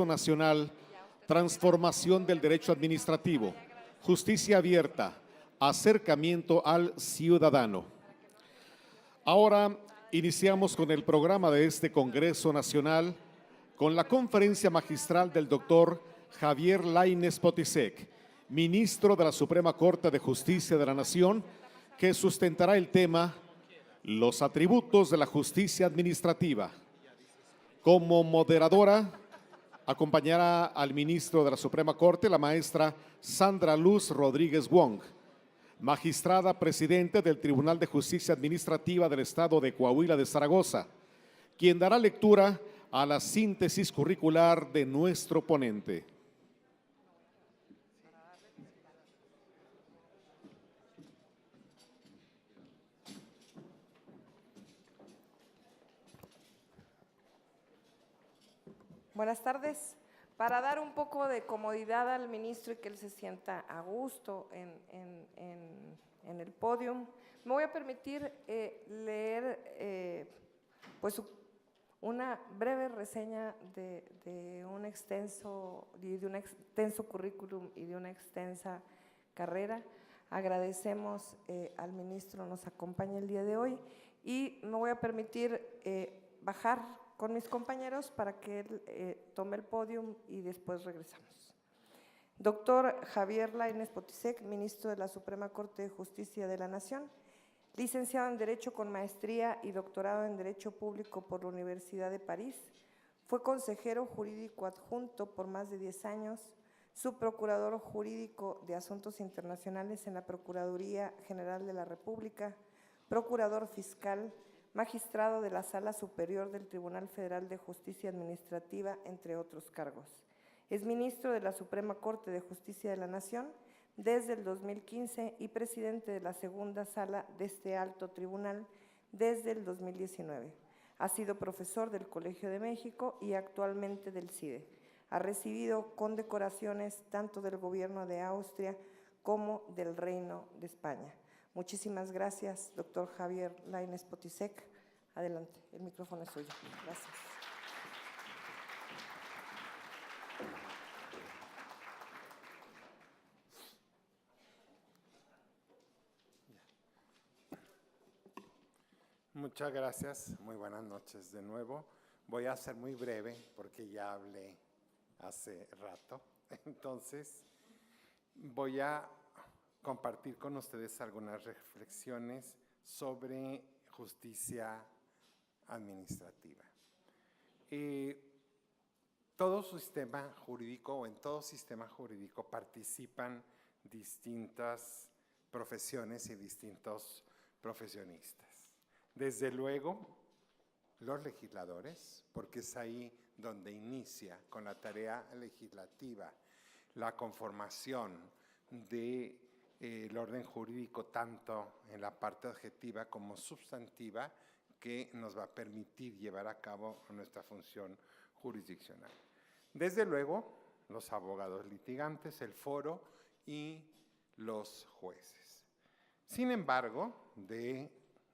Nacional, transformación del derecho administrativo, justicia abierta, acercamiento al ciudadano. Ahora iniciamos con el programa de este Congreso Nacional con la conferencia magistral del doctor Javier Lainez Potisek, ministro de la Suprema Corte de Justicia de la Nación, que sustentará el tema Los atributos de la justicia administrativa. Como moderadora, acompañará al ministro de la Suprema Corte, la maestra Sandra Luz Rodríguez Wong, magistrada presidente del Tribunal de Justicia Administrativa del Estado de Coahuila de Zaragoza, quien dará lectura a la síntesis curricular de nuestro ponente. Buenas tardes. Para dar un poco de comodidad al ministro y que él se sienta a gusto en el podio, me voy a permitir leer una breve reseña de un extenso currículum y de una extensa carrera. Agradecemos al ministro nos acompañe el día de hoy y me voy a permitir bajar con mis compañeros para que él tome el podio y después regresamos. Doctor Javier Lainez Potisek, ministro de la Suprema Corte de Justicia de la Nación, licenciado en Derecho con maestría y doctorado en Derecho Público por la Universidad de París, fue consejero jurídico adjunto por más de 10 años, subprocurador jurídico de Asuntos Internacionales en la Procuraduría General de la República, procurador fiscal, magistrado de la Sala Superior del Tribunal Federal de Justicia Administrativa, entre otros cargos. Es ministro de la Suprema Corte de Justicia de la Nación desde el 2015 y presidente de la Segunda Sala de este alto tribunal desde el 2019. Ha sido profesor del Colegio de México y actualmente del CIDE. Ha recibido condecoraciones tanto del Gobierno de Austria como del Reino de España. Muchísimas gracias, doctor Javier Lainez Potisek. Adelante, el micrófono es suyo. Gracias. Muchas gracias, muy buenas noches de nuevo. Voy a ser muy breve porque ya hablé hace rato, entonces voy a compartir con ustedes algunas reflexiones sobre justicia administrativa. Todo sistema jurídico o en todo sistema jurídico participan distintas profesiones y distintos profesionistas. Desde luego, los legisladores, porque es ahí donde inicia con la tarea legislativa la conformación del orden jurídico, tanto en la parte objetiva como sustantiva, que nos va a permitir llevar a cabo nuestra función jurisdiccional. Desde luego, los abogados litigantes, el foro y los jueces. Sin embargo, de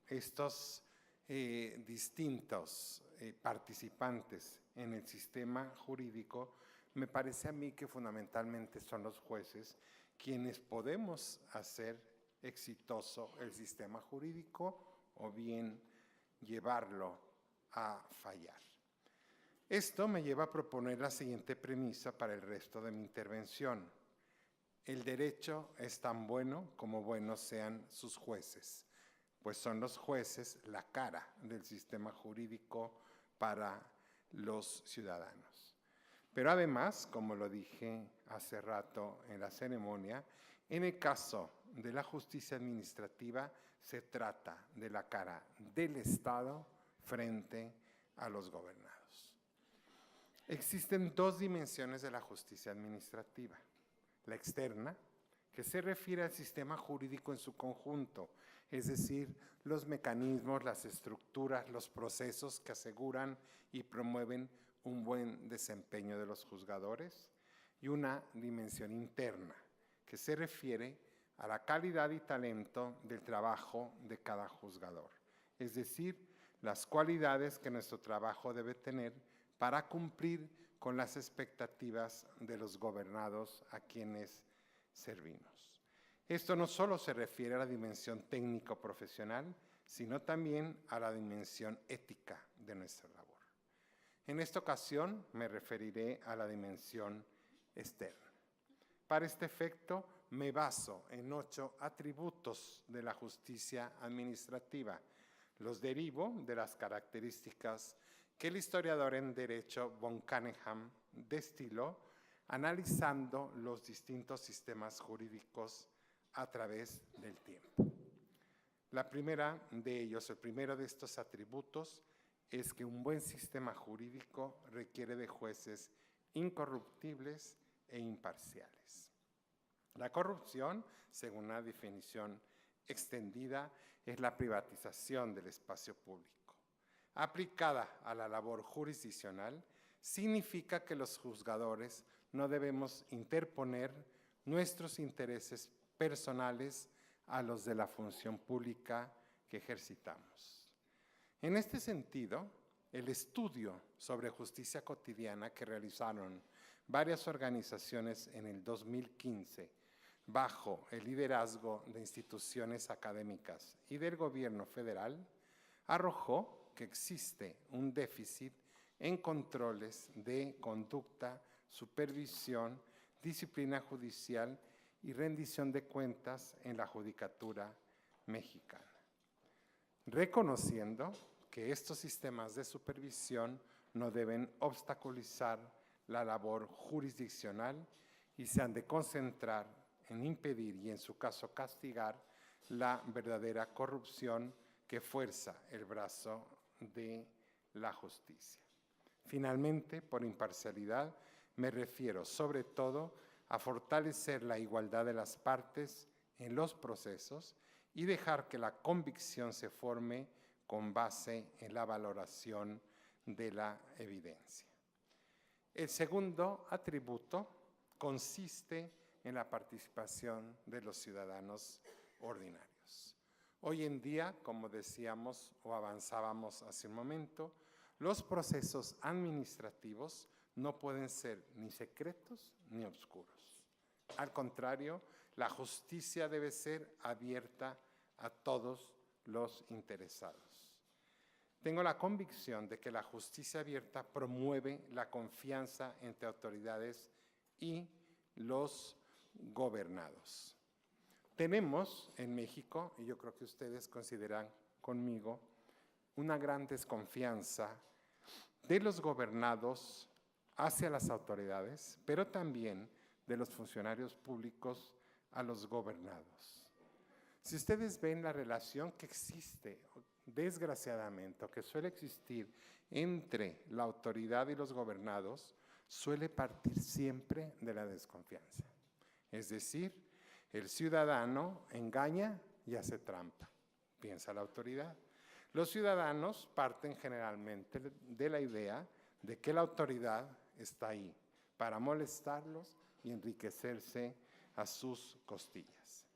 estos distintos participantes en el sistema jurídico, me parece a mí que fundamentalmente son los jueces quienes podemos hacer exitoso el sistema jurídico o bien llevarlo a fallar. Esto me lleva a proponer la siguiente premisa para el resto de mi intervención. El derecho es tan bueno como buenos sean sus jueces, pues son los jueces la cara del sistema jurídico para los ciudadanos. Pero además, como lo dije hace rato en la ceremonia, en el caso de la justicia administrativa se trata de la cara del Estado frente a los gobernados. Existen dos dimensiones de la justicia administrativa. La externa, que se refiere al sistema jurídico en su conjunto, es decir, los mecanismos, las estructuras, los procesos que aseguran y promueven un buen desempeño de los juzgadores, y una dimensión interna, que se refiere a la calidad y talento del trabajo de cada juzgador, es decir, las cualidades que nuestro trabajo debe tener para cumplir con las expectativas de los gobernados a quienes servimos. Esto no solo se refiere a la dimensión técnico-profesional, sino también a la dimensión ética de nuestra labor. En esta ocasión me referiré a la dimensión externa. Para este efecto, me baso en 8 atributos de la justicia administrativa. Los derivo de las características que el historiador en Derecho von Cunningham destiló analizando los distintos sistemas jurídicos a través del tiempo. La primera de ellos, el primero de estos atributos, es que un buen sistema jurídico requiere de jueces incorruptibles e imparciales. La corrupción, según una definición extendida, es la privatización del espacio público. Aplicada a la labor jurisdiccional, significa que los juzgadores no debemos interponer nuestros intereses personales a los de la función pública que ejercitamos. En este sentido, el estudio sobre justicia cotidiana que realizaron varias organizaciones en el 2015 bajo el liderazgo de instituciones académicas y del gobierno federal, arrojó que existe un déficit en controles de conducta, supervisión, disciplina judicial y rendición de cuentas en la judicatura mexicana. Reconociendo que estos sistemas de supervisión no deben obstaculizar la labor jurisdiccional y se han de concentrar en impedir y, en su caso, castigar la verdadera corrupción que fuerza el brazo de la justicia. Finalmente, por imparcialidad, me refiero sobre todo a fortalecer la igualdad de las partes en los procesos y dejar que la convicción se forme con base en la valoración de la evidencia. El segundo atributo consiste en la participación de los ciudadanos ordinarios. Hoy en día, como decíamos o avanzábamos hace un momento, los procesos administrativos no pueden ser ni secretos ni oscuros. Al contrario, la justicia debe ser abierta a todos los interesados. Tengo la convicción de que la justicia abierta promueve la confianza entre autoridades y los gobernados. Tenemos en México, y yo creo que ustedes consideran conmigo, una gran desconfianza de los gobernados hacia las autoridades, pero también de los funcionarios públicos a los gobernados. Si ustedes ven la relación que existe, desgraciadamente, o que suele existir entre la autoridad y los gobernados, suele partir siempre de la desconfianza. Es decir, el ciudadano engaña y hace trampa, piensa la autoridad. Los ciudadanos parten generalmente de la idea de que la autoridad está ahí para molestarlos y enriquecerse a sus costillas.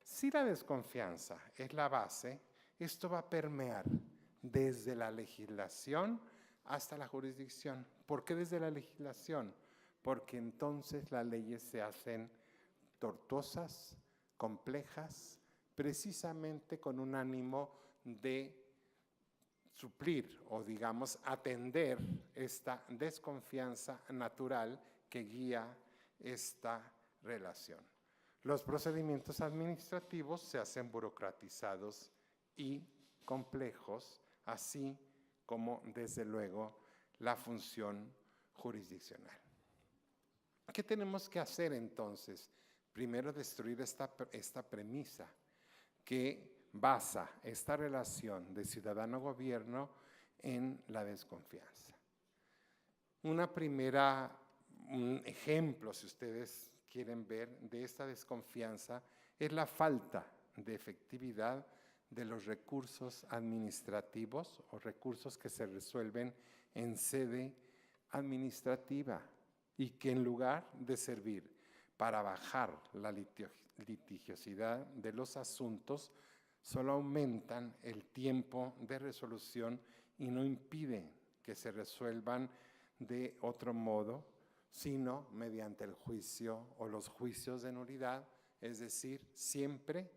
Si la desconfianza es la base, esto va a permear desde la legislación hasta la jurisdicción. ¿Por qué desde la legislación? Porque entonces las leyes se hacen tortuosas, complejas, precisamente con un ánimo de suplir o, digamos, atender esta desconfianza natural que guía esta relación. Los procedimientos administrativos se hacen burocratizados y complejos, así como, desde luego, la función jurisdiccional. ¿Qué tenemos que hacer entonces? Primero, destruir esta premisa que basa esta relación de ciudadano-gobierno en la desconfianza. Un ejemplo, si ustedes quieren ver, de esta desconfianza es la falta de efectividad de los recursos administrativos o recursos que se resuelven en sede administrativa y que, en lugar de servir para bajar la litigiosidad de los asuntos, solo aumentan el tiempo de resolución y no impiden que se resuelvan de otro modo, sino mediante el juicio o los juicios de nulidad, es decir, siempre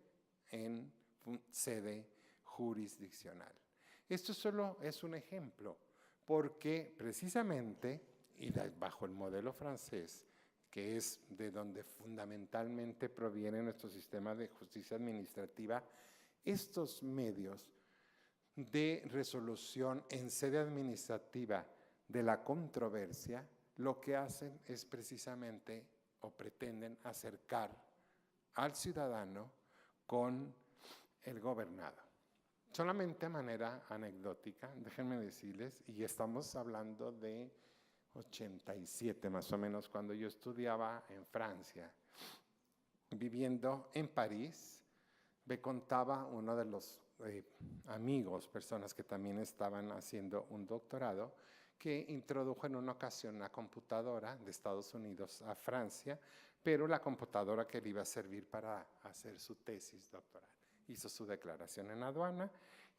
en sede jurisdiccional. Esto solo es un ejemplo, porque precisamente, y bajo el modelo francés, que es de donde fundamentalmente proviene nuestro sistema de justicia administrativa, estos medios de resolución en sede administrativa de la controversia, lo que hacen es precisamente o pretenden acercar al ciudadano con el gobernado. Solamente a manera anecdótica, déjenme decirles, y estamos hablando de 87 más o menos, cuando yo estudiaba en Francia, viviendo en París, me contaba uno de los amigos, personas que también estaban haciendo un doctorado, que introdujo en una ocasión una computadora de Estados Unidos a Francia, pero la computadora que le iba a servir para hacer su tesis doctoral. Hizo su declaración en aduana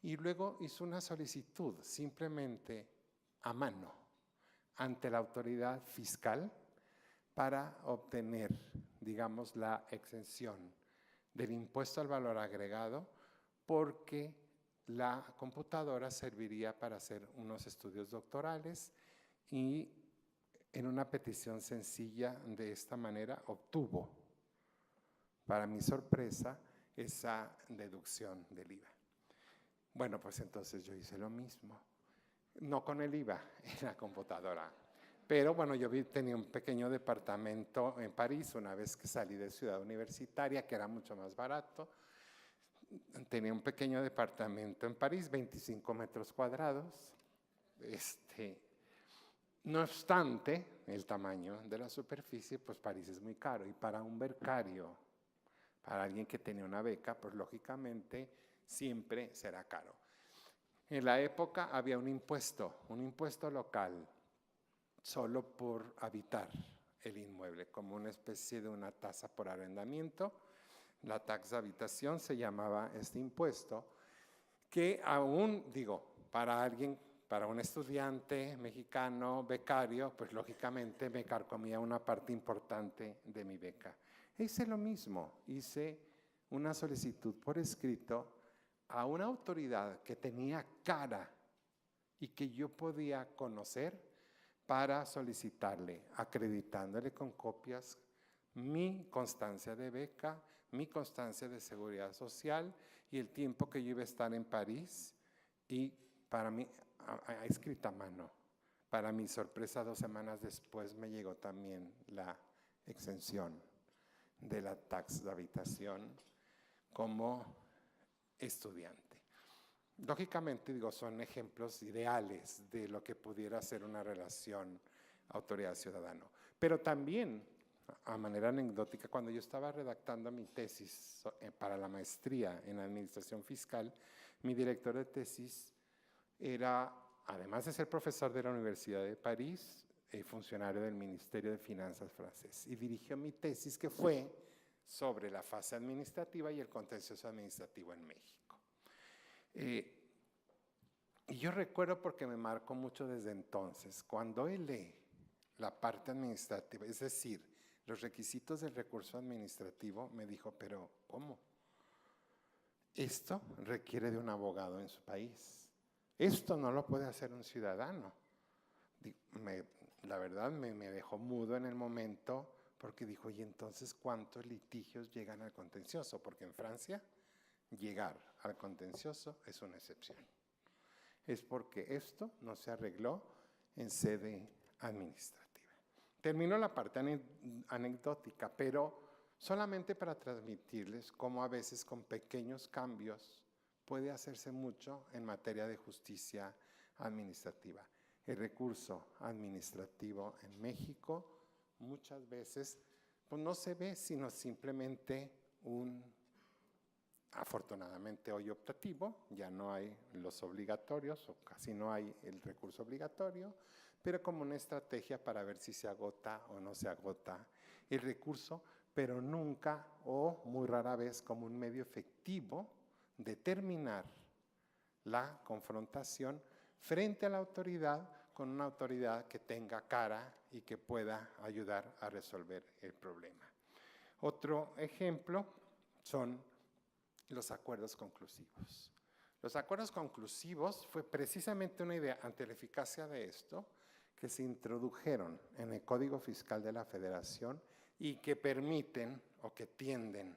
y luego hizo una solicitud simplemente a mano ante la autoridad fiscal para obtener, digamos, la exención del impuesto al valor agregado, porque la computadora serviría para hacer unos estudios doctorales y en una petición sencilla de esta manera obtuvo, para mi sorpresa, esa deducción del IVA. Bueno, pues entonces yo hice lo mismo, no con el IVA en la computadora, pero bueno, yo tenía un pequeño departamento en París una vez que salí de Ciudad Universitaria, que era mucho más barato. Tenía un pequeño departamento en París, 25 metros cuadrados. No obstante, el tamaño de la superficie, pues París es muy caro. Y para un becario, para alguien que tenía una beca, pues lógicamente siempre será caro. En la época había un impuesto local, solo por habitar el inmueble, como una especie de una tasa por arrendamiento. La taxa de habitación se llamaba este impuesto, que aún, para alguien, para un estudiante mexicano becario, pues lógicamente me carcomía una parte importante de mi beca. Hice lo mismo, hice una solicitud por escrito a una autoridad que tenía cara y que yo podía conocer para solicitarle, acreditándole con copias mi constancia de beca, mi constancia de seguridad social y el tiempo que yo iba a estar en París, y para mí, escrita a mano. Para mi sorpresa, 2 semanas después me llegó también la exención de la taxa de habitación como estudiante. Lógicamente, son ejemplos ideales de lo que pudiera ser una relación autoridad-ciudadano. Pero también, a manera anecdótica, cuando yo estaba redactando mi tesis para la maestría en Administración Fiscal, mi director de tesis era, además de ser profesor de la Universidad de París, funcionario del Ministerio de Finanzas francés, y dirigió mi tesis, que fue sobre la fase administrativa y el contencioso administrativo en México. Y yo recuerdo, porque me marcó mucho desde entonces, cuando él lee la parte administrativa, es decir, los requisitos del recurso administrativo, me dijo, pero ¿cómo? Esto requiere de un abogado en su país. Esto no lo puede hacer un ciudadano. La verdad me dejó mudo en el momento, porque dijo, ¿y entonces cuántos litigios llegan al contencioso? Porque en Francia llegar al contencioso es una excepción. Es porque esto no se arregló en sede administrativa. Termino la parte anecdótica, pero solamente para transmitirles cómo a veces con pequeños cambios puede hacerse mucho en materia de justicia administrativa. El recurso administrativo en México muchas veces pues no se ve sino simplemente afortunadamente hoy optativo, ya no hay los obligatorios o casi no hay el recurso obligatorio, pero como una estrategia para ver si se agota o no se agota el recurso, pero nunca o muy rara vez como un medio efectivo de terminar la confrontación frente a la autoridad con una autoridad que tenga cara y que pueda ayudar a resolver el problema. Otro ejemplo son los acuerdos conclusivos. Los acuerdos conclusivos fue precisamente una idea ante la eficacia de esto que se introdujeron en el Código Fiscal de la Federación y que permiten o que tienden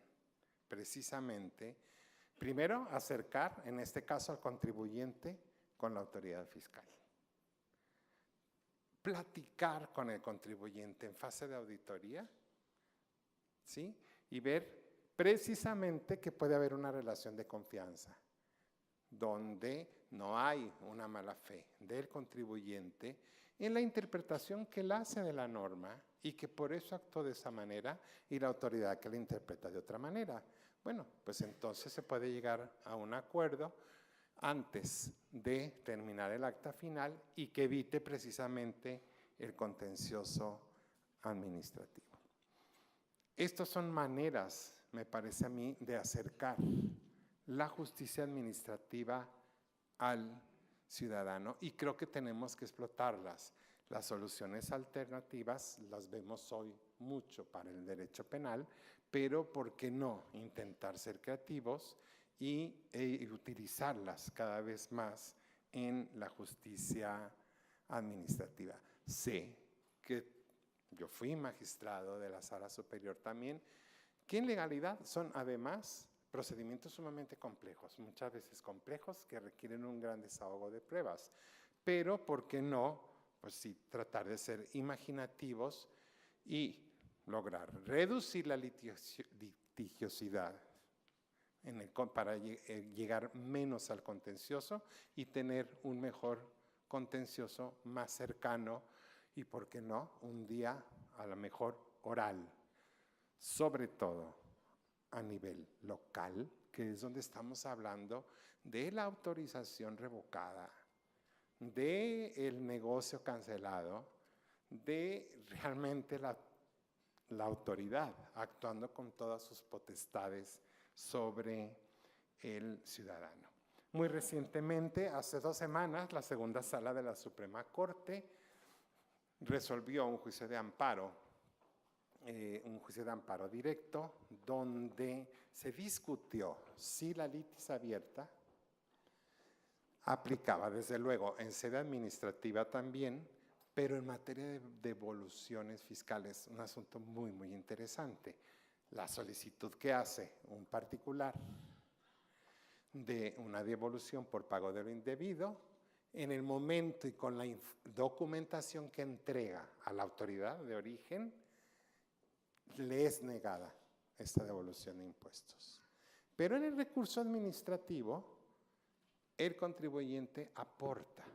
precisamente, primero, acercar, en este caso, al contribuyente con la autoridad fiscal. Platicar con el contribuyente en fase de auditoría, ¿sí? Y ver precisamente que puede haber una relación de confianza, donde no hay una mala fe del contribuyente en la interpretación que él hace de la norma y que por eso actuó de esa manera y la autoridad que la interpreta de otra manera. Bueno, pues entonces se puede llegar a un acuerdo antes de terminar el acta final y que evite precisamente el contencioso administrativo. Estas son maneras, me parece a mí, de acercar la justicia administrativa al ciudadano y creo que tenemos que explotarlas. Las soluciones alternativas las vemos hoy mucho para el derecho penal, pero ¿por qué no intentar ser creativos y utilizarlas cada vez más en la justicia administrativa? Sé que yo fui magistrado de la Sala Superior también, que en legalidad son además procedimientos sumamente complejos, muchas veces complejos que requieren un gran desahogo de pruebas, pero ¿por qué no? Pues sí, tratar de ser imaginativos y lograr reducir la litigiosidad para llegar menos al contencioso y tener un mejor contencioso más cercano y, ¿por qué no?, un día a lo mejor oral, sobre todo a nivel local, que es donde estamos hablando de la autorización revocada, del negocio cancelado, de realmente la autoridad actuando con todas sus potestades sobre el ciudadano. Muy recientemente, hace 2 semanas, la segunda sala de la Suprema Corte resolvió un juicio de amparo directo, donde se discutió si la litis abierta aplicaba, desde luego, en sede administrativa también, pero en materia de devoluciones fiscales, un asunto muy, muy interesante. La solicitud que hace un particular de una devolución por pago de lo indebido, en el momento y con la documentación que entrega a la autoridad de origen, le es negada esta devolución de impuestos. Pero en el recurso administrativo, el contribuyente aporta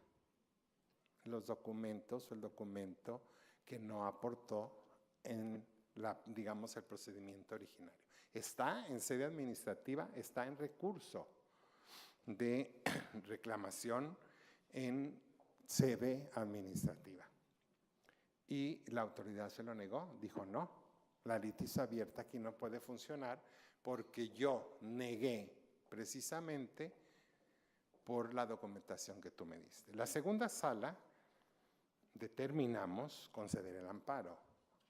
los documentos o el documento que no aportó en digamos, el procedimiento originario. Está en sede administrativa, está en recurso de reclamación en sede administrativa. Y la autoridad se lo negó, dijo no, la litis abierta aquí no puede funcionar porque yo negué precisamente por la documentación que tú me diste. La segunda sala determinamos conceder el amparo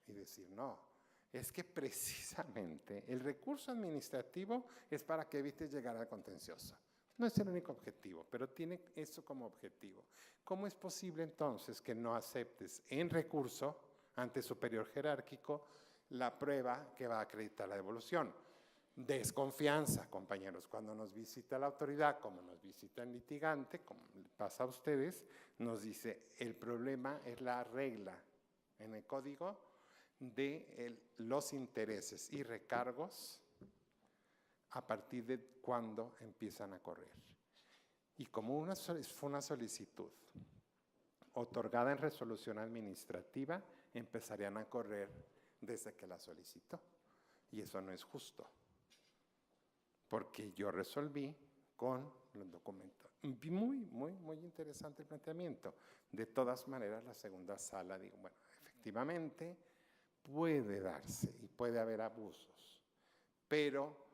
y decir no, es que precisamente el recurso administrativo es para que evites llegar al contencioso. No es el único objetivo, pero tiene eso como objetivo. ¿Cómo es posible entonces que no aceptes en recurso ante superior jerárquico la prueba que va a acreditar la devolución? Desconfianza, compañeros. Cuando nos visita la autoridad, como nos visita el litigante, como pasa a ustedes, nos dice, el problema es la regla en el código de los intereses y recargos a partir de cuando empiezan a correr. Y como fue una solicitud otorgada en resolución administrativa, empezarían a correr desde que la solicitó. Y eso no es justo, porque yo resolví con los documentos. Muy, muy, muy interesante el planteamiento. De todas maneras, la segunda sala digo, bueno, efectivamente puede darse y puede haber abusos, pero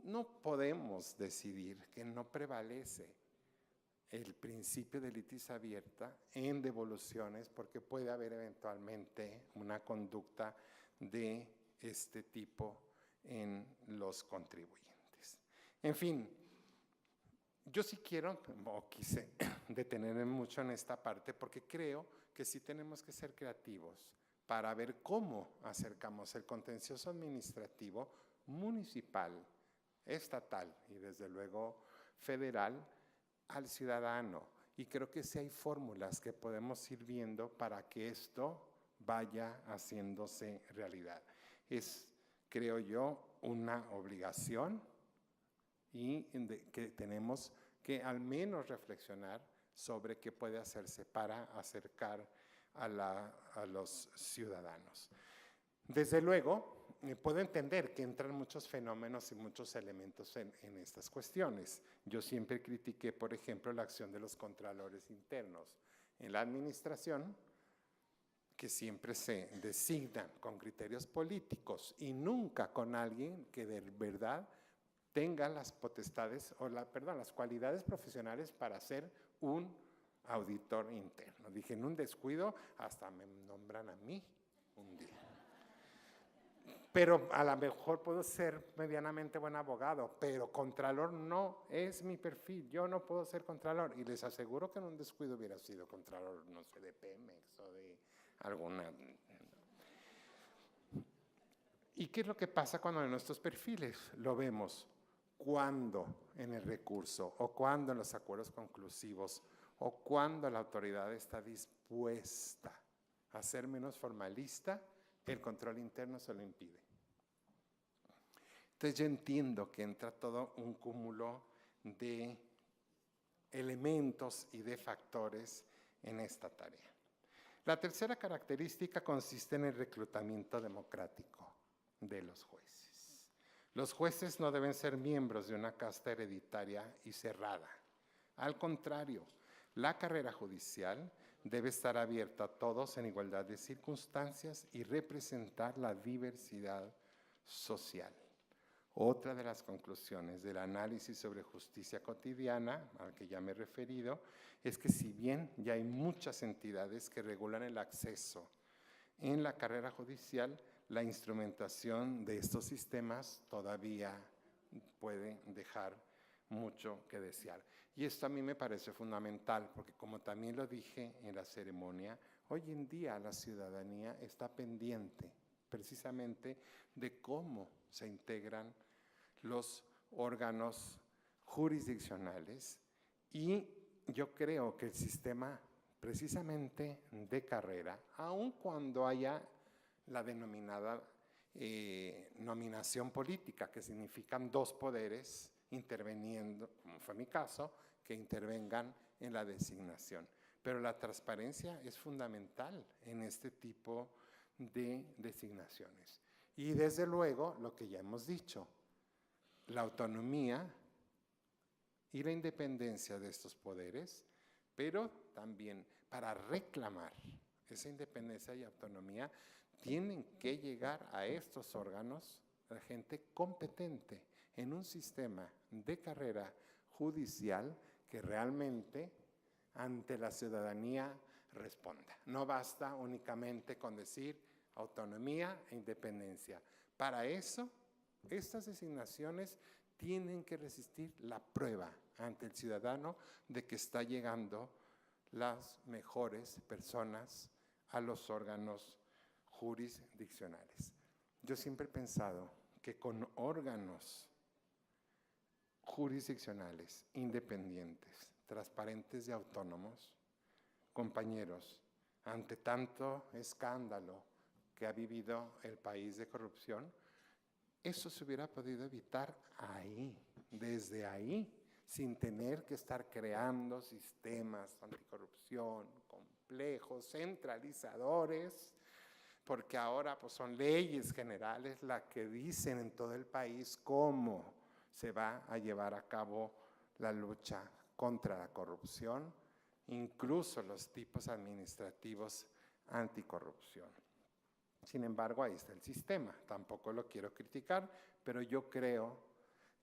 no podemos decidir que no prevalece el principio de litis abierta en devoluciones, porque puede haber eventualmente una conducta de este tipo en los contribuyentes. En fin, yo sí quiero, o quise detenerme mucho en esta parte, porque creo que sí tenemos que ser creativos para ver cómo acercamos el contencioso administrativo municipal, estatal y desde luego federal al ciudadano. Y creo que sí hay fórmulas que podemos ir viendo para que esto vaya haciéndose realidad. Es, creo yo, una obligación y que tenemos que al menos reflexionar sobre qué puede hacerse para acercar a los ciudadanos. Desde luego, puedo entender que entran muchos fenómenos y muchos elementos en estas cuestiones. Yo siempre critiqué, por ejemplo, la acción de los contralores internos en la administración, que siempre se designan con criterios políticos y nunca con alguien que de verdad tenga las potestades o las cualidades profesionales para ser un auditor interno. Dije, en un descuido hasta me nombran a mí un día. Pero a lo mejor puedo ser medianamente buen abogado, pero contralor no es mi perfil. Yo no puedo ser contralor. Y les aseguro que en un descuido hubiera sido contralor, no sé, de Pemex o de alguna. ¿Y qué es lo que pasa cuando en nuestros perfiles lo vemos? Cuando en el recurso o cuando en los acuerdos conclusivos o cuando la autoridad está dispuesta a ser menos formalista, el control interno se lo impide. Entonces yo entiendo que entra todo un cúmulo de elementos y de factores en esta tarea. La tercera característica consiste en el reclutamiento democrático de los jueces. Los jueces no deben ser miembros de una casta hereditaria y cerrada. Al contrario, la carrera judicial debe estar abierta a todos en igualdad de circunstancias y representar la diversidad social. Otra de las conclusiones del análisis sobre justicia cotidiana, al que ya me he referido, es que si bien ya hay muchas entidades que regulan el acceso en la carrera judicial, la instrumentación de estos sistemas todavía puede dejar mucho que desear. Y esto a mí me parece fundamental, porque como también lo dije en la ceremonia, hoy en día la ciudadanía está pendiente precisamente de cómo se integran los órganos jurisdiccionales, y yo creo que el sistema precisamente de carrera, aun cuando haya la denominada nominación política, que significan dos poderes interviniendo, como fue mi caso, que intervengan en la designación. Pero la transparencia es fundamental en este tipo de designaciones. Y desde luego, lo que ya hemos dicho, la autonomía y la independencia de estos poderes, pero también para reclamar esa independencia y autonomía, tienen que llegar a estos órganos la gente competente en un sistema de carrera judicial que realmente ante la ciudadanía responda. No basta únicamente con decir autonomía e independencia. Para eso, estas designaciones tienen que resistir la prueba ante el ciudadano de que está llegando las mejores personas a los órganos jurisdiccionales. Yo siempre he pensado que con órganos jurisdiccionales independientes, transparentes y autónomos, compañeros, ante tanto escándalo que ha vivido el país de corrupción, eso se hubiera podido evitar ahí, desde ahí, sin tener que estar creando sistemas anticorrupción complejos, centralizadores, porque ahora pues, son leyes generales las que dicen en todo el país cómo se va a llevar a cabo la lucha contra la corrupción, incluso los tipos administrativos anticorrupción. Sin embargo, ahí está el sistema, tampoco lo quiero criticar, pero yo creo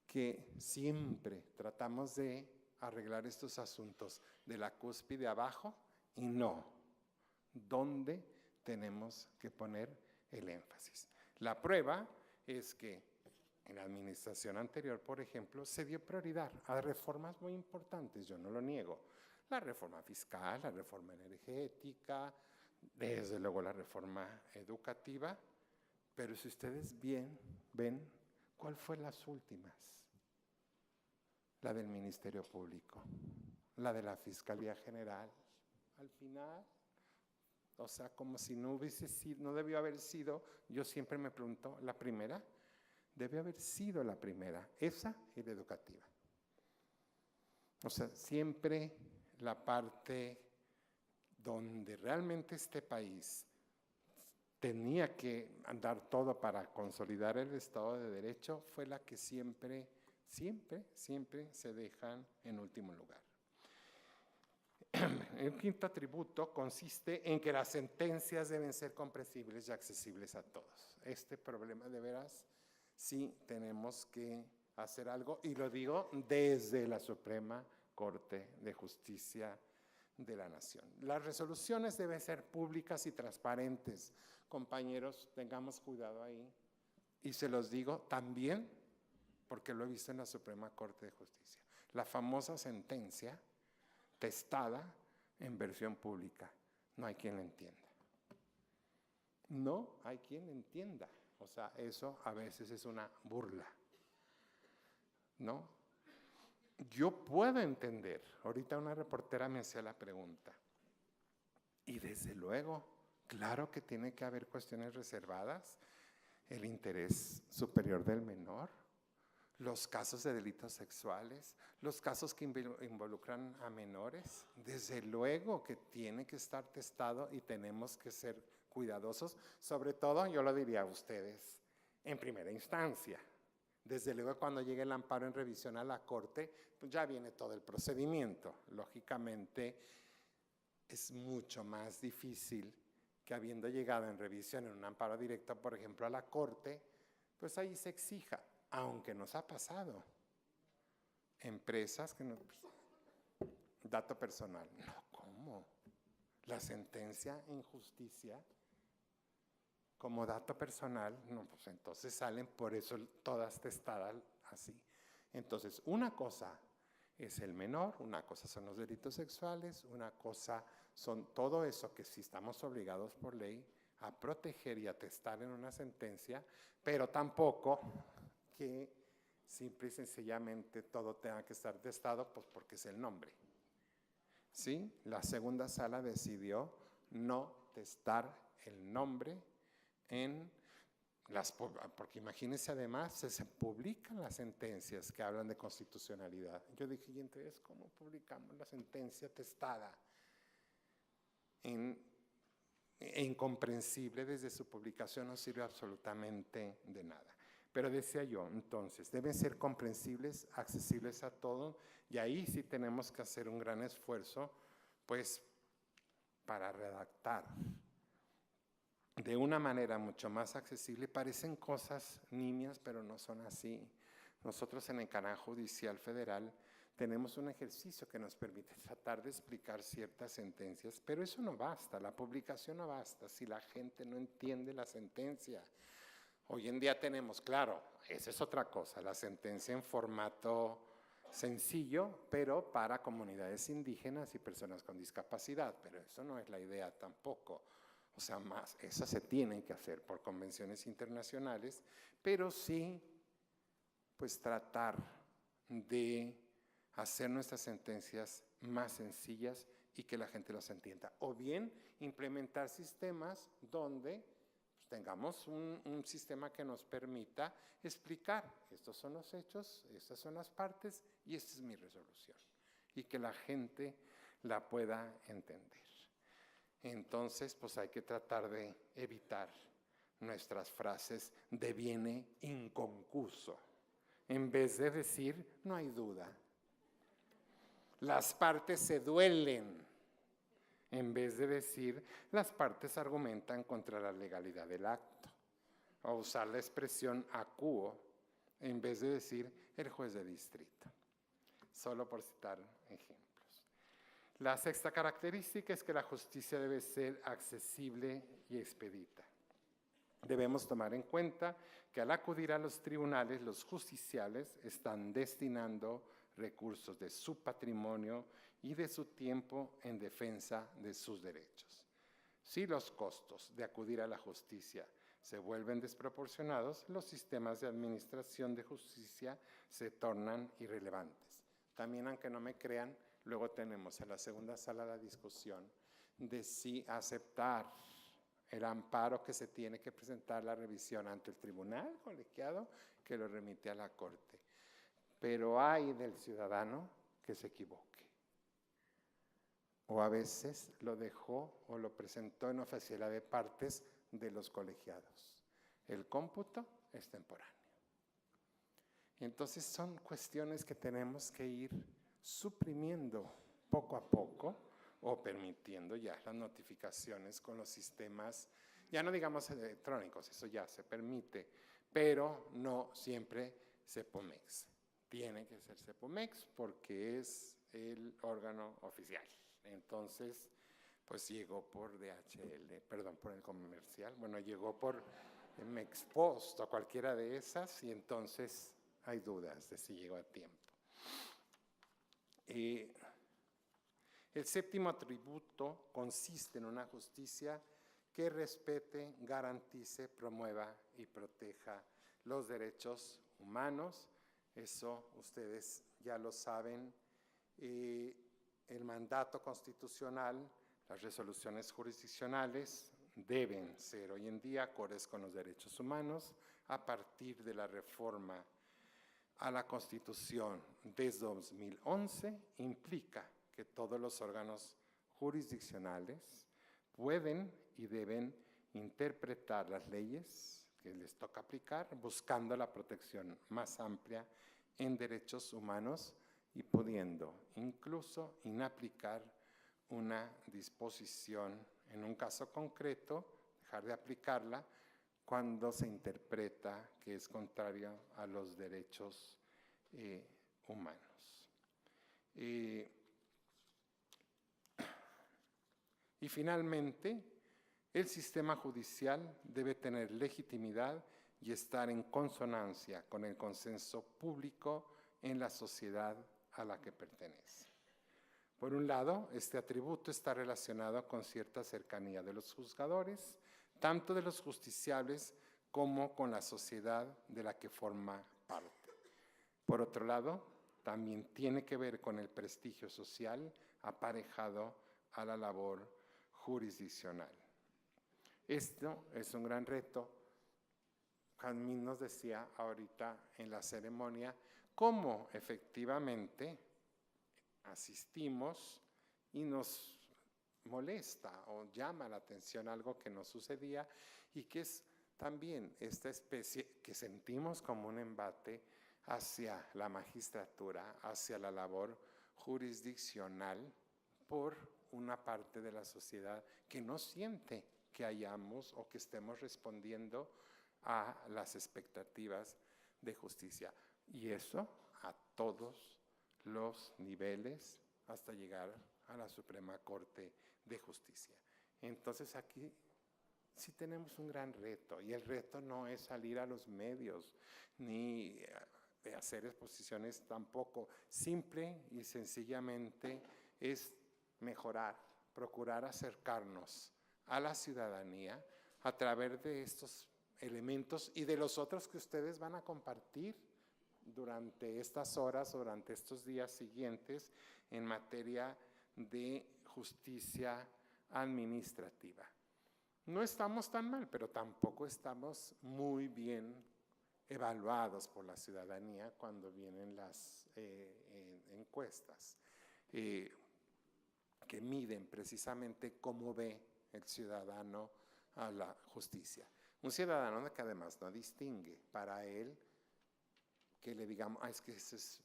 que siempre tratamos de arreglar estos asuntos de la cúspide abajo y no dónde tenemos que poner el énfasis. La prueba es que en la administración anterior, por ejemplo, se dio prioridad a reformas muy importantes, yo no lo niego. La reforma fiscal, la reforma energética, desde luego la reforma educativa, pero si ustedes ven, ¿cuál fue las últimas? La del Ministerio Público, la de la Fiscalía General. Al final, o sea, como si no hubiese sido, no debió haber sido, yo siempre me pregunto, ¿la primera? Debe haber sido la primera, esa y la educativa. O sea, siempre la parte donde realmente este país tenía que andar todo para consolidar el Estado de Derecho fue la que siempre se dejan en último lugar. El quinto atributo consiste en que las sentencias deben ser comprensibles y accesibles a todos. Este problema de veras sí tenemos que hacer algo, y lo digo desde la Suprema Corte de Justicia de la Nación. Las resoluciones deben ser públicas y transparentes. Compañeros, tengamos cuidado ahí. Y se los digo también porque lo he visto en la Suprema Corte de Justicia. La famosa sentencia testada en versión pública. No hay quien la entienda. No hay quien la entienda. O sea, eso a veces es una burla, ¿no? Yo puedo entender, ahorita una reportera me hacía la pregunta, y desde luego, claro que tiene que haber cuestiones reservadas, el interés superior del menor, los casos de delitos sexuales, los casos que involucran a menores, desde luego que tiene que estar testado y tenemos que ser cuidadosos, sobre todo, yo lo diría a ustedes, en primera instancia. Desde luego, cuando llegue el amparo en revisión a la Corte, pues ya viene todo el procedimiento. Lógicamente, es mucho más difícil que habiendo llegado en revisión en un amparo directo, por ejemplo, a la Corte, pues ahí se exija, aunque nos ha pasado. Empresas que no, pues, dato personal, no, ¿cómo? La sentencia en justicia como dato personal, no, pues entonces salen por eso todas testadas así. Entonces, una cosa es el menor, una cosa son los delitos sexuales, una cosa son todo eso que sí estamos obligados por ley a proteger y a testar en una sentencia, pero tampoco que simple y sencillamente todo tenga que estar testado, pues porque es el nombre. ¿Sí? La segunda sala decidió no testar el nombre en las, porque imagínense, además se publican las sentencias que hablan de constitucionalidad. Yo dije, ¿y entonces cómo publicamos la sentencia testada? Incomprensible, desde su publicación no sirve absolutamente de nada. Pero decía yo, entonces, deben ser comprensibles, accesibles a todo, y ahí sí tenemos que hacer un gran esfuerzo, pues, para redactar de una manera mucho más accesible. Parecen cosas nimias, pero no son así. Nosotros en el Canal Judicial Federal tenemos un ejercicio que nos permite tratar de explicar ciertas sentencias, pero eso no basta, la publicación no basta si la gente no entiende la sentencia. Hoy en día tenemos, claro, esa es otra cosa, la sentencia en formato sencillo, pero para comunidades indígenas y personas con discapacidad, pero eso no es la idea tampoco. O sea, más, esas se tienen que hacer por convenciones internacionales, pero sí, pues tratar de hacer nuestras sentencias más sencillas y que la gente las entienda. O bien, implementar sistemas donde pues, tengamos un sistema que nos permita explicar, estos son los hechos, estas son las partes y esta es mi resolución. Y que la gente la pueda entender. Entonces, pues hay que tratar de evitar nuestras frases deviene inconcluso. En vez de decir, no hay duda. Las partes se duelen. En vez de decir, las partes argumentan contra la legalidad del acto. O usar la expresión acuo, en vez de decir, el juez de distrito. solo por citar ejemplos. La sexta característica es que la justicia debe ser accesible y expedita. Debemos tomar en cuenta que al acudir a los tribunales, los justiciables están destinando recursos de su patrimonio y de su tiempo en defensa de sus derechos. Si los costos de acudir a la justicia se vuelven desproporcionados, los sistemas de administración de justicia se tornan irrelevantes. También, aunque no me crean, luego tenemos en la segunda sala la discusión de si aceptar el amparo que se tiene que presentar la revisión ante el tribunal colegiado que lo remite a la Corte. Pero hay del ciudadano que se equivoque. O a veces lo dejó o lo presentó en oficialidad de partes de los colegiados. El cómputo es temporáneo. Entonces son cuestiones que tenemos que ir suprimiendo poco a poco o permitiendo ya las notificaciones con los sistemas, ya no digamos electrónicos, eso ya se permite, pero no siempre CEPOMEX. Tiene que ser CEPOMEX porque es el órgano oficial. Entonces, pues llegó por DHL, perdón, por el comercial, bueno, llegó por Mexpost o cualquiera de esas y entonces hay dudas de si llegó a tiempo. El séptimo atributo consiste en una justicia que respete, garantice, promueva y proteja los derechos humanos. Eso ustedes ya lo saben. El mandato constitucional, las resoluciones jurisdiccionales deben ser hoy en día acordes con los derechos humanos. A partir de la reforma a la Constitución desde 2011 implica que todos los órganos jurisdiccionales pueden y deben interpretar las leyes que les toca aplicar, buscando la protección más amplia en derechos humanos y pudiendo incluso inaplicar una disposición en un caso concreto, dejar de aplicarla cuando se interpreta que es contrario a los derechos humanos. Y finalmente, el sistema judicial debe tener legitimidad y estar en consonancia con el consenso público en la sociedad a la que pertenece. Por un lado, este atributo está relacionado con cierta cercanía de los juzgadores, tanto de los justiciables como con la sociedad de la que forma parte. Por otro lado, también tiene que ver con el prestigio social aparejado a la labor jurisdiccional. Esto es un gran reto. Jazmín nos decía ahorita en la ceremonia cómo efectivamente asistimos y nos molesta o llama la atención algo que nos sucedía y que es también esta especie que sentimos como un embate hacia la magistratura, hacia la labor jurisdiccional por una parte de la sociedad que no siente que hayamos o que estemos respondiendo a las expectativas de justicia. Y eso a todos los niveles hasta llegar a la Suprema Corte de Justicia. Entonces aquí sí tenemos un gran reto y el reto no es salir a los medios ni hacer exposiciones tampoco. Simple y sencillamente es mejorar, procurar acercarnos a la ciudadanía a través de estos elementos y de los otros que ustedes van a compartir durante estas horas, durante estos días siguientes en materia de justicia administrativa. No estamos tan mal, pero tampoco estamos muy bien evaluados por la ciudadanía cuando vienen las encuestas que miden precisamente cómo ve el ciudadano a la justicia. Un ciudadano que además no distingue para él que le digamos, es que eso es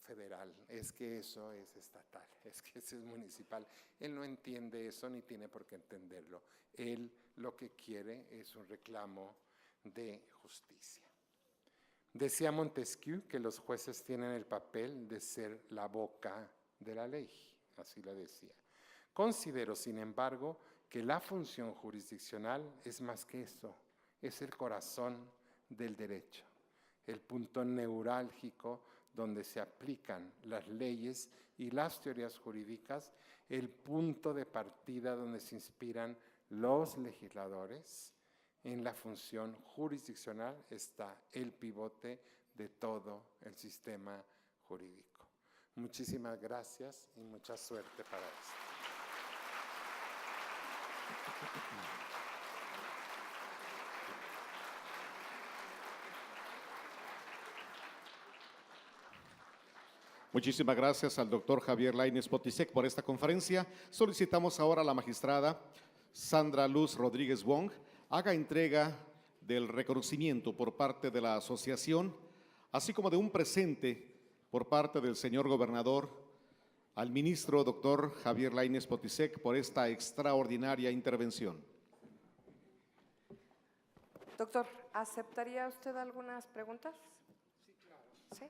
federal, es que eso es estatal, es que eso es municipal. Él no entiende eso ni tiene por qué entenderlo. Él lo que quiere es un reclamo de justicia. Decía Montesquieu que los jueces tienen el papel de ser la boca de la ley, así lo decía. Considero, sin embargo, que la función jurisdiccional es más que eso, es el corazón del derecho, el punto neurálgico donde se aplican las leyes y las teorías jurídicas, el punto de partida donde se inspiran los legisladores. En la función jurisdiccional está el pivote de todo el sistema jurídico. Muchísimas gracias y mucha suerte para esto. Muchísimas gracias al doctor Javier Lainez Potisek por esta conferencia. Solicitamos ahora a la magistrada Sandra Luz Rodríguez Wong haga entrega del reconocimiento por parte de la asociación, así como de un presente por parte del señor gobernador al ministro doctor Javier Lainez Potisek por esta extraordinaria intervención. Doctor, ¿aceptaría usted algunas preguntas? Sí, claro. ¿Sí?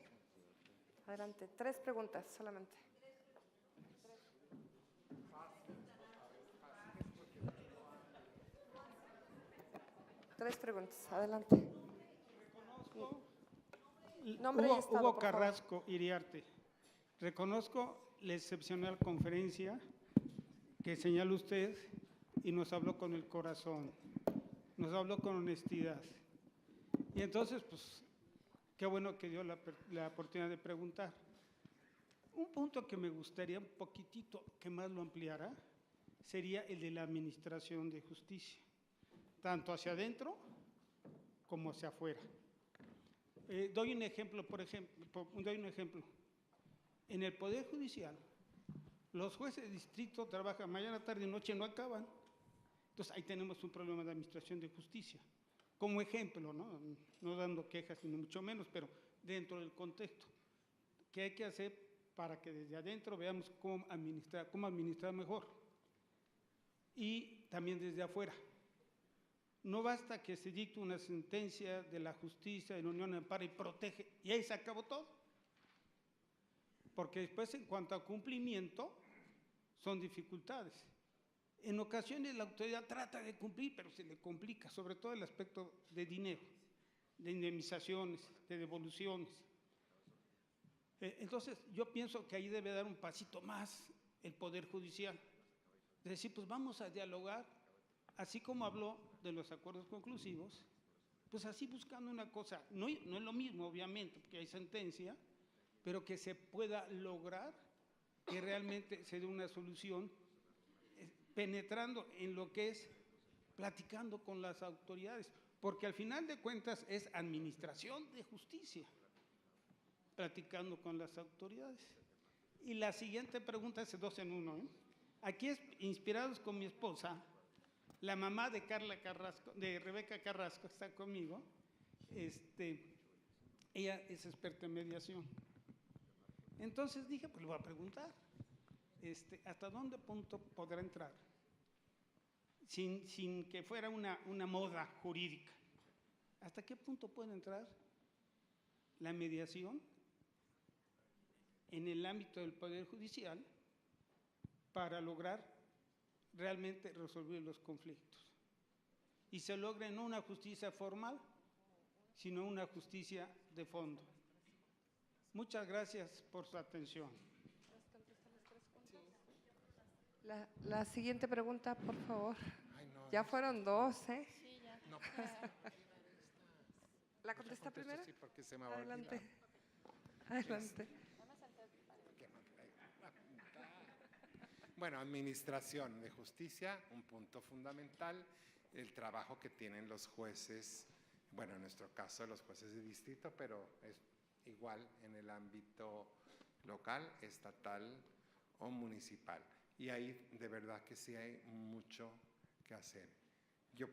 Adelante, 3 preguntas solamente. Tres preguntas, adelante. Nombre y estado, Hugo por Carrasco, Iriarte. Reconozco la excepcional conferencia que señala usted y nos habló con el corazón, nos habló con honestidad. Y entonces, pues, qué bueno que dio la oportunidad de preguntar. Un punto que me gustaría un poquitito que más lo ampliara sería el de la administración de justicia, tanto hacia adentro como hacia afuera. Doy un ejemplo. En el Poder Judicial, los jueces de distrito trabajan mañana, tarde y noche, no acaban. Entonces, ahí tenemos un problema de administración de justicia. Como ejemplo, no dando quejas, ni mucho menos, pero dentro del contexto. ¿Qué hay que hacer para que desde adentro veamos cómo administrar mejor? Y también desde afuera. No basta que se dicte una sentencia de la justicia de la Unión Ampara y protege, y ahí se acabó todo. Porque después, en cuanto a cumplimiento, son dificultades. En ocasiones la autoridad trata de cumplir, pero se le complica, sobre todo el aspecto de dinero, de indemnizaciones, de devoluciones. Entonces, yo pienso que ahí debe dar un pasito más el Poder Judicial. Es decir, pues vamos a dialogar, así como habló de los acuerdos conclusivos, pues así buscando una cosa, no es lo mismo obviamente, porque hay sentencia, pero que se pueda lograr que realmente se dé una solución, penetrando en lo que es platicando con las autoridades, porque al final de cuentas es administración de justicia, platicando con las autoridades. Y la siguiente pregunta es 2 en 1. Aquí, inspirados con mi esposa, la mamá de Rebeca Carrasco, está conmigo, ella es experta en mediación. Entonces dije, pues le voy a preguntar, ¿hasta dónde punto podrá entrar? Sin que fuera una moda jurídica. ¿Hasta qué punto puede entrar la mediación en el ámbito del Poder Judicial para lograr realmente resolver los conflictos? Y se logra no una justicia formal, sino una justicia de fondo. Muchas gracias por su atención. La siguiente pregunta, por favor. Ay, no, Ya fueron 2, ¿eh? Sí, ya. No, ¿La contesta primero? Sí, porque se me va a Adelante. olvidar. Adelante. Bueno, administración de justicia, un punto fundamental, el trabajo que tienen los jueces, bueno, en nuestro caso los jueces de distrito, pero es igual en el ámbito local, estatal o municipal. Y ahí de verdad que sí hay mucho que hacer. Yo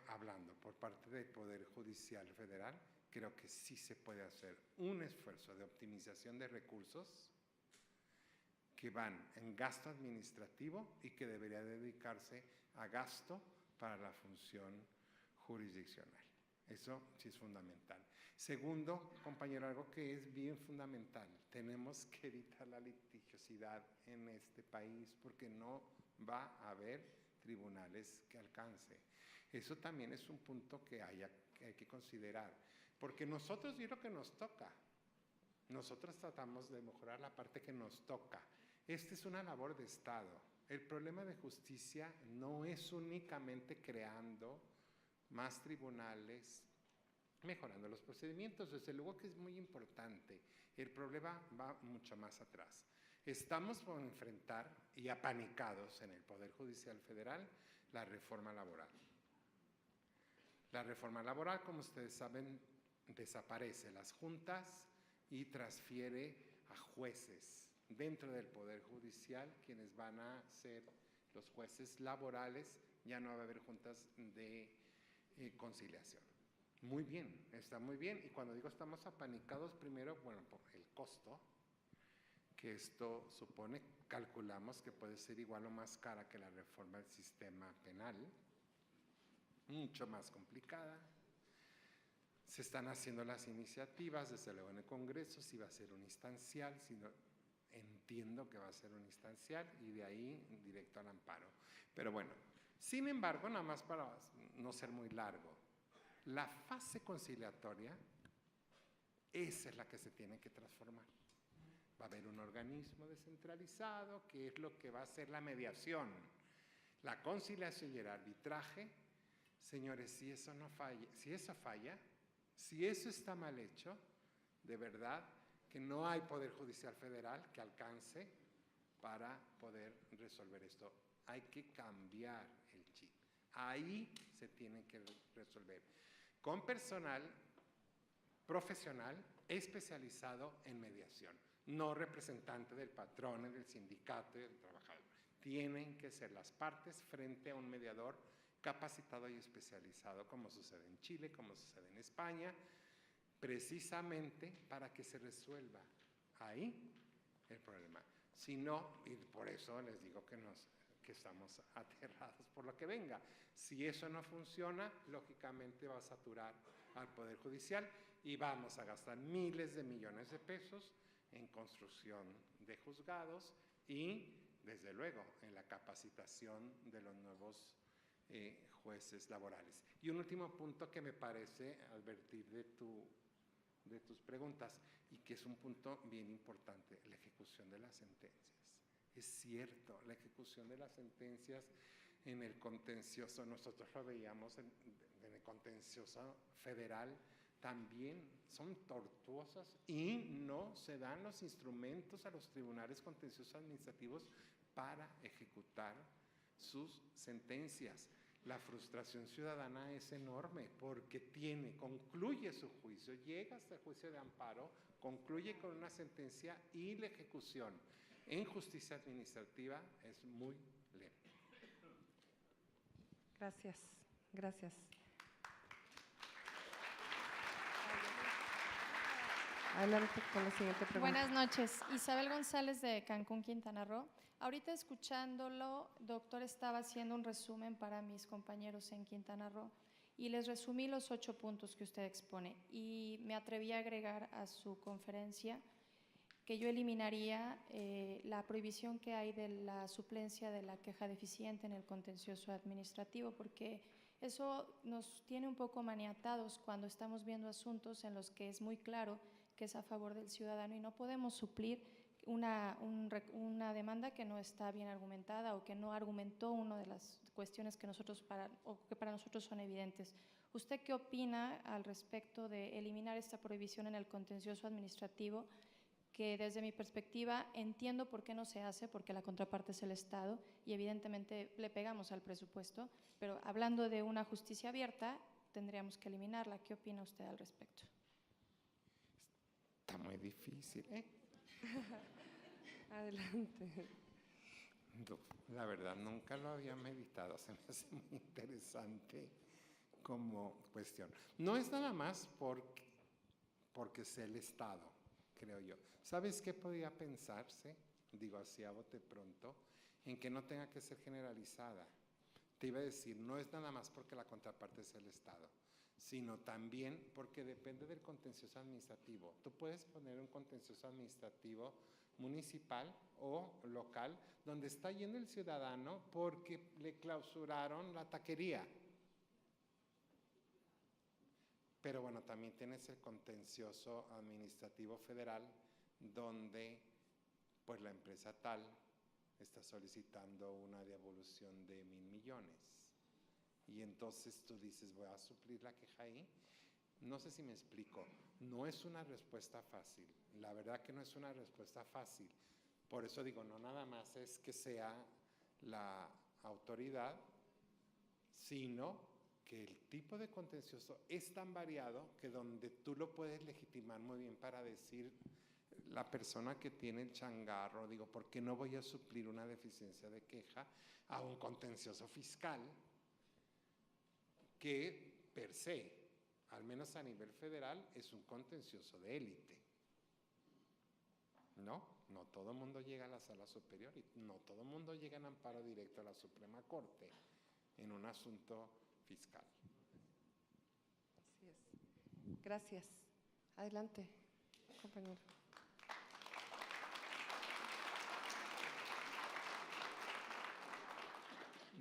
hablando por parte del Poder Judicial Federal, creo que sí se puede hacer un esfuerzo de optimización de recursos que van en gasto administrativo y que debería dedicarse a gasto para la función jurisdiccional. Eso sí es fundamental. Segundo, compañero, algo que es bien fundamental, tenemos que evitar la litigiosidad en este país porque no va a haber tribunales que alcance. Eso también es un punto que hay que considerar, porque nosotros es lo que nos toca. Nosotros tratamos de mejorar la parte que nos toca. Esta es una labor de Estado. El problema de justicia no es únicamente creando más tribunales, mejorando los procedimientos, desde luego que es muy importante. El problema va mucho más atrás. Estamos por enfrentar y apanicados en el Poder Judicial Federal la reforma laboral. La reforma laboral, como ustedes saben, desaparece las juntas y transfiere a jueces dentro del Poder Judicial, quienes van a ser los jueces laborales. Ya no va a haber juntas de conciliación. Muy bien, está muy bien. Y cuando digo estamos apanicados, primero, bueno, por el costo que esto supone, calculamos que puede ser igual o más cara que la reforma del sistema penal, mucho más complicada. Se están haciendo las iniciativas, desde luego en el Congreso, si va a ser un instancial, si no, entiendo que va a ser un instancial y de ahí directo al amparo. Pero bueno, sin embargo, nada más para no ser muy largo, la fase conciliatoria, esa es la que se tiene que transformar. Va a haber un organismo descentralizado que es lo que va a hacer la mediación, la conciliación y el arbitraje. Señores, si eso no falla, si eso falla, si eso está mal hecho, de verdad que no hay Poder Judicial Federal que alcance para poder resolver esto. Hay que cambiar el chip. Ahí se tiene que resolver. Con personal profesional especializado en mediación, no representante del patrón, del sindicato y del trabajador. Tienen que ser las partes frente a un mediador capacitado y especializado, como sucede en Chile, como sucede en España, precisamente para que se resuelva ahí el problema. Si no, y por eso les digo que estamos aterrados por lo que venga. Si eso no funciona, lógicamente va a saturar al Poder Judicial y vamos a gastar miles de millones de pesos en construcción de juzgados y, desde luego, en la capacitación de los nuevos jueces laborales. Y un último punto que me parece advertir de tus preguntas y que es un punto bien importante, la ejecución de las sentencias. Es cierto, la ejecución de las sentencias en el contencioso, nosotros lo veíamos en el contencioso federal, también son tortuosas y no se dan los instrumentos a los tribunales contenciosos administrativos para ejecutar sus sentencias. La frustración ciudadana es enorme porque concluye su juicio, llega hasta el juicio de amparo, concluye con una sentencia y la ejecución en justicia administrativa es muy lenta. Gracias, gracias. Adelante con la siguiente pregunta. Buenas noches, Isabel González de Cancún, Quintana Roo. Ahorita escuchándolo, doctor, estaba haciendo un resumen para mis compañeros en Quintana Roo y les resumí los 8 puntos que usted expone y me atreví a agregar a su conferencia que yo eliminaría la prohibición que hay de la suplencia de la queja deficiente en el contencioso administrativo, porque eso nos tiene un poco maniatados cuando estamos viendo asuntos en los que es muy claro que es a favor del ciudadano y no podemos suplir una demanda que no está bien argumentada o que no argumentó una de las cuestiones que para nosotros son evidentes. ¿Usted qué opina al respecto de eliminar esta prohibición en el contencioso administrativo? Que desde mi perspectiva entiendo por qué no se hace, porque la contraparte es el Estado y evidentemente le pegamos al presupuesto, pero hablando de una justicia abierta, tendríamos que eliminarla. ¿Qué opina usted al respecto? Está muy difícil, ¿eh? Adelante. La verdad, nunca lo había meditado, se me hace muy interesante como cuestión. No es nada más porque sea el Estado, creo yo. ¿Sabes qué podría pensarse? Digo así a bote pronto, en que no tenga que ser generalizada. Te iba a decir, no es nada más porque la contraparte es el Estado, sino también porque depende del contencioso administrativo. Tú puedes poner un contencioso administrativo municipal o local donde está yendo el ciudadano porque le clausuraron la taquería. Pero bueno, también tienes el contencioso administrativo federal donde pues la empresa tal está solicitando una devolución de 1,000 millones. Y entonces tú dices, voy a suplir la queja ahí. No sé si me explico. No es una respuesta fácil. La verdad que no es una respuesta fácil. Por eso digo, no nada más es que sea la autoridad, sino que el tipo de contencioso es tan variado que donde tú lo puedes legitimar muy bien para decir la persona que tiene el changarro, digo, ¿por qué no voy a suplir una deficiencia de queja a un contencioso fiscal que per se, al menos a nivel federal, es un contencioso de élite? No todo el mundo llega a la sala superior y no todo el mundo llega en amparo directo a la Suprema Corte en un asunto fiscal. Así es. Gracias. Adelante, compañero.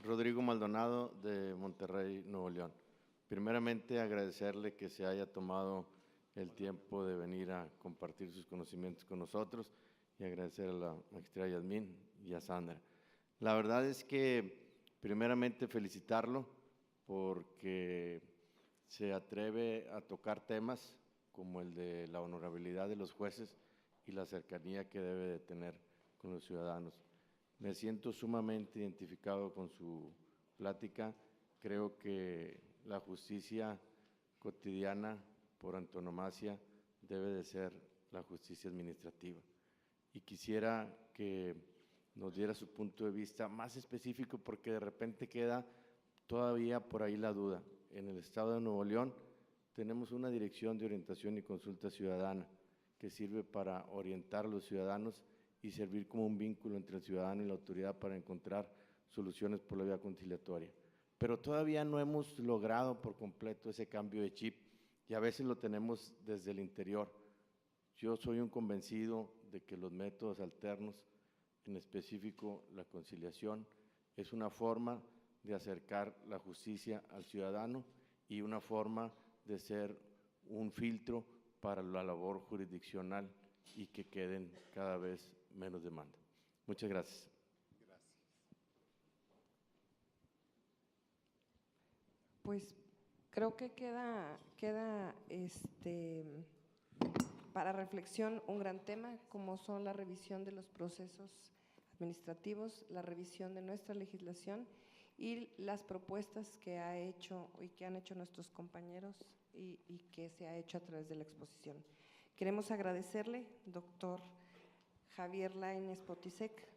Rodrigo Maldonado, de Monterrey, Nuevo León. Primeramente, agradecerle que se haya tomado el tiempo de venir a compartir sus conocimientos con nosotros y agradecer a la magistrada Yasmín y a Sandra. La verdad es que, primeramente, felicitarlo porque se atreve a tocar temas como el de la honorabilidad de los jueces y la cercanía que debe de tener con los ciudadanos. Me siento sumamente identificado con su plática. Creo que la justicia cotidiana, por antonomasia, debe de ser la justicia administrativa. Y quisiera que nos diera su punto de vista más específico, porque de repente queda todavía por ahí la duda. En el estado de Nuevo León tenemos una dirección de orientación y consulta ciudadana que sirve para orientar a los ciudadanos y servir como un vínculo entre el ciudadano y la autoridad para encontrar soluciones por la vía conciliatoria. Pero todavía no hemos logrado por completo ese cambio de chip y a veces lo tenemos desde el interior. Yo soy un convencido de que los métodos alternos, en específico la conciliación, es una forma de acercar la justicia al ciudadano y una forma de ser un filtro para la labor jurisdiccional y que queden cada vez menos demanda. Muchas gracias. Pues creo que queda para reflexión un gran tema, como son la revisión de los procesos administrativos, la revisión de nuestra legislación y las propuestas que ha hecho y que han hecho nuestros compañeros y que se ha hecho a través de la exposición. Queremos agradecerle, doctor Javier Lainez Potisek,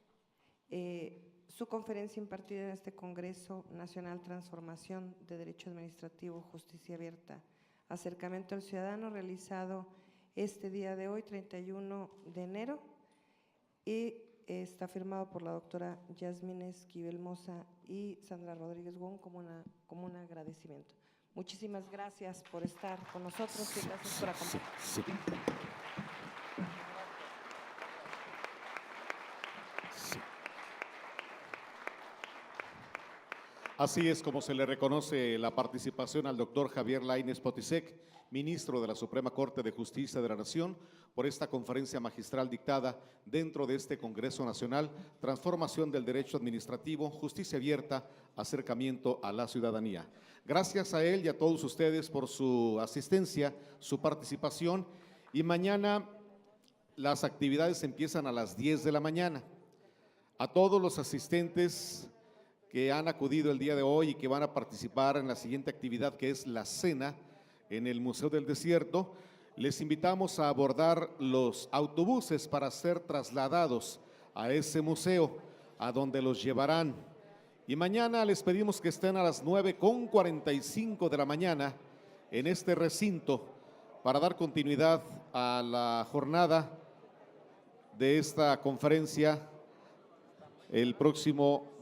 su conferencia impartida en este Congreso Nacional Transformación de Derecho Administrativo, Justicia Abierta, Acercamiento al Ciudadano, realizado este día de hoy, 31 de enero, y está firmado por la doctora Yasmín Esquivel Moza y Sandra Rodríguez Wong como un agradecimiento. Muchísimas gracias por estar con nosotros y gracias por acompañarnos. Así es como se le reconoce la participación al doctor Javier Lainez Potisek, ministro de la Suprema Corte de Justicia de la Nación, por esta conferencia magistral dictada dentro de este Congreso Nacional, Transformación del Derecho Administrativo, Justicia Abierta, Acercamiento a la Ciudadanía. Gracias a él y a todos ustedes por su asistencia, su participación, y mañana las actividades empiezan a las 10 de la mañana. A todos los asistentes que han acudido el día de hoy y que van a participar en la siguiente actividad, que es la cena en el Museo del Desierto, les invitamos a abordar los autobuses para ser trasladados a ese museo, a donde los llevarán. Y mañana les pedimos que estén a las 9:45 de la mañana en este recinto para dar continuidad a la jornada de esta conferencia el próximo